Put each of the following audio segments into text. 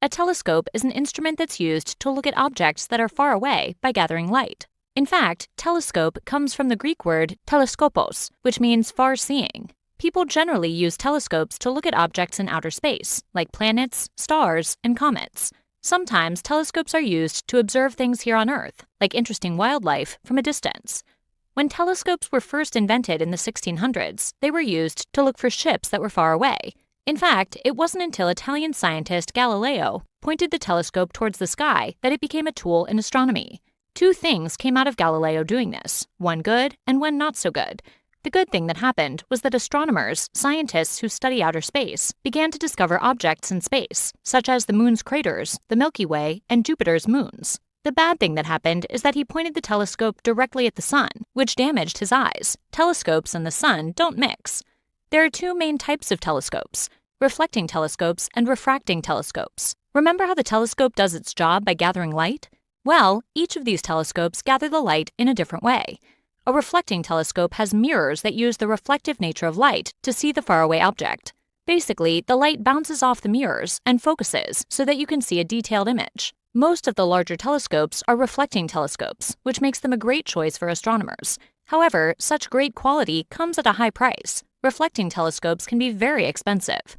A telescope is an instrument that's used to look at objects that are far away by gathering light. In fact, telescope comes from the Greek word teleskopos, which means far-seeing. People generally use telescopes to look at objects in outer space, like planets, stars, and comets. Sometimes telescopes are used to observe things here on Earth, like interesting wildlife, from a distance. When telescopes were first invented in the 1600s, they were used to look for ships that were far away. In fact, it wasn't until Italian scientist Galileo pointed the telescope towards the sky that it became a tool in astronomy. Two things came out of Galileo doing this, one good and one not so good. The good thing that happened was that astronomers, scientists who study outer space, began to discover objects in space, such as the moon's craters, the Milky Way, and Jupiter's moons. The bad thing that happened is that he pointed the telescope directly at the sun, which damaged his eyes. Telescopes and the sun don't mix. There are two main types of telescopes: reflecting telescopes and refracting telescopes. Remember how the telescope does its job by gathering light? Well, each of these telescopes gather the light in a different way. A reflecting telescope has mirrors that use the reflective nature of light to see the faraway object. Basically, the light bounces off the mirrors and focuses so that you can see a detailed image. Most of the larger telescopes are reflecting telescopes, which makes them a great choice for astronomers. However, such great quality comes at a high price. Reflecting telescopes can be very expensive.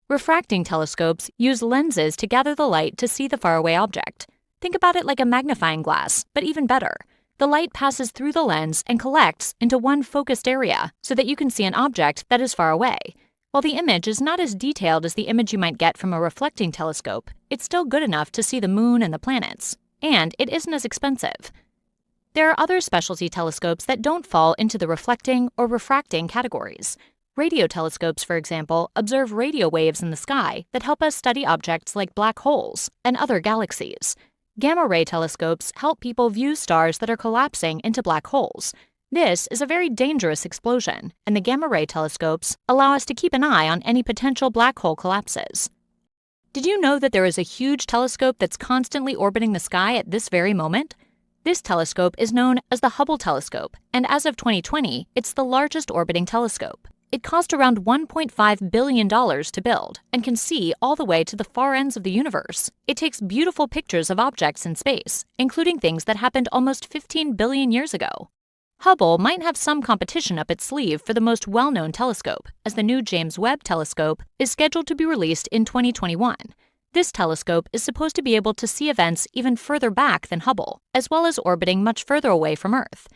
Refracting telescopes use lenses to gather the light to see the faraway object. Think about it like a magnifying glass, but even better. The light passes through the lens and collects into one focused area so that you can see an object that is far away. While the image is not as detailed as the image you might get from a reflecting telescope, it's still good enough to see the moon and the planets, and it isn't as expensive. There are other specialty telescopes that don't fall into the reflecting or refracting categories. Radio telescopes, for example, observe radio waves in the sky that help us study objects like black holes and other galaxies. Gamma-ray telescopes help people view stars that are collapsing into black holes. This is a very dangerous explosion, and the gamma-ray telescopes allow us to keep an eye on any potential black hole collapses. Did you know that there is a huge telescope that's constantly orbiting the sky at this very moment? This telescope is known as the Hubble telescope, and as of 2020, it's the largest orbiting telescope. It cost around $1.5 billion to build and can see all the way to the far ends of the universe. It takes beautiful pictures of objects in space, including things that happened almost 15 billion years ago. Hubble might have some competition up its sleeve for the most well-known telescope, as the new James Webb telescope is scheduled to be released in 2021. This telescope is supposed to be able to see events even further back than Hubble, as well as orbiting much further away from Earth.